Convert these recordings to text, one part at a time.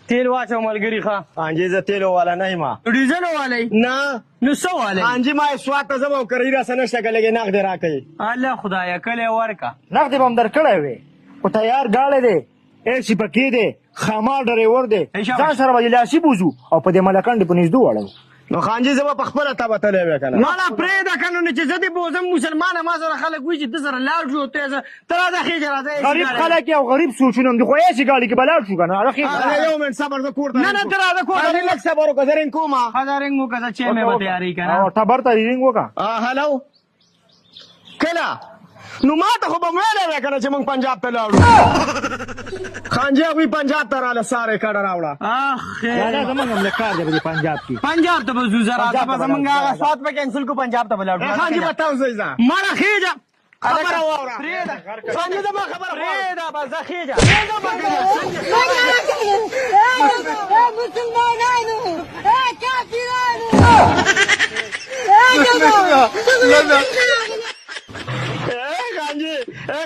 تیل واچو ملګري ښه انجي زه تیلو والا نه یم ډیزل والی نه نو څه والی انجي ما سوات ته ځم او کرایي راسه نشته که لږې نغدې راکوي الله خدایه کله یې ورکه نغدې به هم درکړی وې خو تیار ګاړی دی ایسي پکې دی خامار ډریور دی ځان سره به لاسي بوځو او په دې ملکنډې په نږدو واړو نو خانجي زه به په خپله تبه تللی وې که نه ما نه پرېږده که نو چې زه دې بوځم مسلمانه ما سره خلک وایي چې ده سره لاړ شو ته راځه خېجه راځه غریب خلک او غریب سوچونه هم دي خو ایسي ګاډي کې به لاړ شو که نه هغه یو منټ صبر زه کور ته نه نه ته راځه کور ته لږ صبر وکړه زه رنګ کوم ښه دا رنګ وکړه چې مې به تیارې که نه او ټبر ته رینګ وکړه هلو کله نو ما ته خو به ویلی وې که نه چې موږ پنجاب ته لاړو خانجي هغوی پنجاب ته راله ساری کډه راوړه دا زمونږ هم لږ کار دی په دې پنجاب کې پنجاب ته به ځو زه راځه به زمونږ هغه سوات به کینسل کړو پنجاب ته به لاړو خانجي به تاو ځئ ځه مړه خېجه خبره واوره پرېږده خانجي زما خبره پرېږده به زه خېجه مسلمانانو کافرانو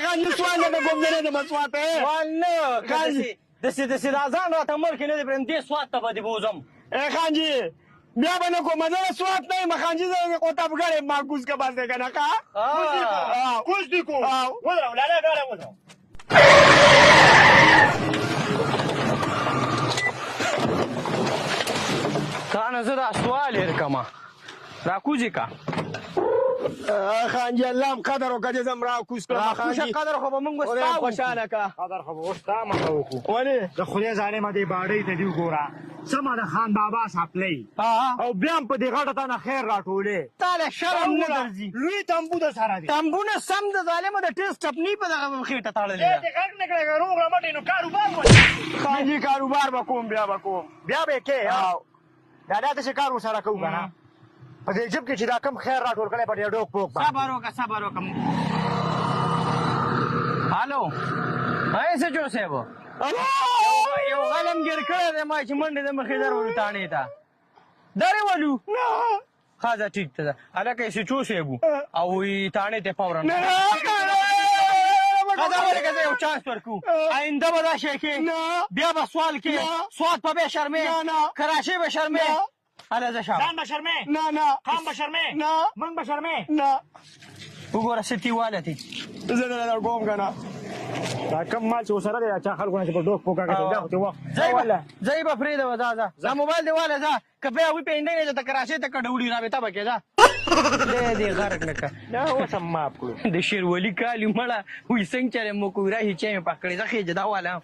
خانجي سوال نه کوم ځای نه د مسوات سوال نه داسې دا ځان راته ملک نه دی پرېږدم دې سوات ته به دې بوځم خانجي بیا به نه کوم زه د سوات نه یم خانجي زه قطبګړی معکوس که بس دی که نه ښه اوس دې کو ودرو لالا ګاډی ودرو تا نه زه دا سوال هېر کړمه راکوزې که خانجي الله هم قدر وکړه چې زه م راکوس کړم راکوشه قدر خو به موږ به خدای خوشحاله که قدر خو به اوس تا مخه وکړو ولې د خدای ظالمه دې باډۍ ته دې وګوره سمه د خان بابا سپلۍ او بیا هم په دې غټه تانه خیر راټولې تاله شرم نه درځي لوی تمبو د سره دی تمبونه سم د ظالمه د ټیسټ ټپني په دغه خېټه تړلې ده دې غږ نه کړی روغ رمټې نو کاروبار خانجي کاروبار به کوم بیا به کوم بیا به یې کې دا داسې کار ورسره کوو که نه په دې جب کې چې دا کم خیر راټول کړی په دې ډوک پوک باندې صبر وکړه صبر وکړه هلو څه جو صاحب یو غلم ګیر کړی دی ما چې منډې د مخې در ولو تاڼې ته درې ولو ښه ده ټیک ته ده هلکه یې سچو صاحب او وایي تاڼې ته فورا ولکه زه یو چانس ورکړو آینده به دا شی کې بیا به سوال کې سوات په بیا شرمې کراچۍ به شرمې هله زه شم ځان به شرمې نه خان به شرمې موږ به شرمې وګوره څه تیواله دی زه نه در کوم که نه دا کم مال چې ورسره دی چا خلکو نه چې په ډوک پوک هغه ته دا خو دې وخت ځای به پرېږده ځه ځه موبایل دې واله ځه که بیا وي پېنډۍ نه ته کراچۍ ته کډوړي رابطه به کې ځه دې غرق نه که دا اوس هم معاف کړو د شېرولي کالي مړه وایي څنګه چلې مو کوي راهي چې مې پکړې ځه خېجه دا واله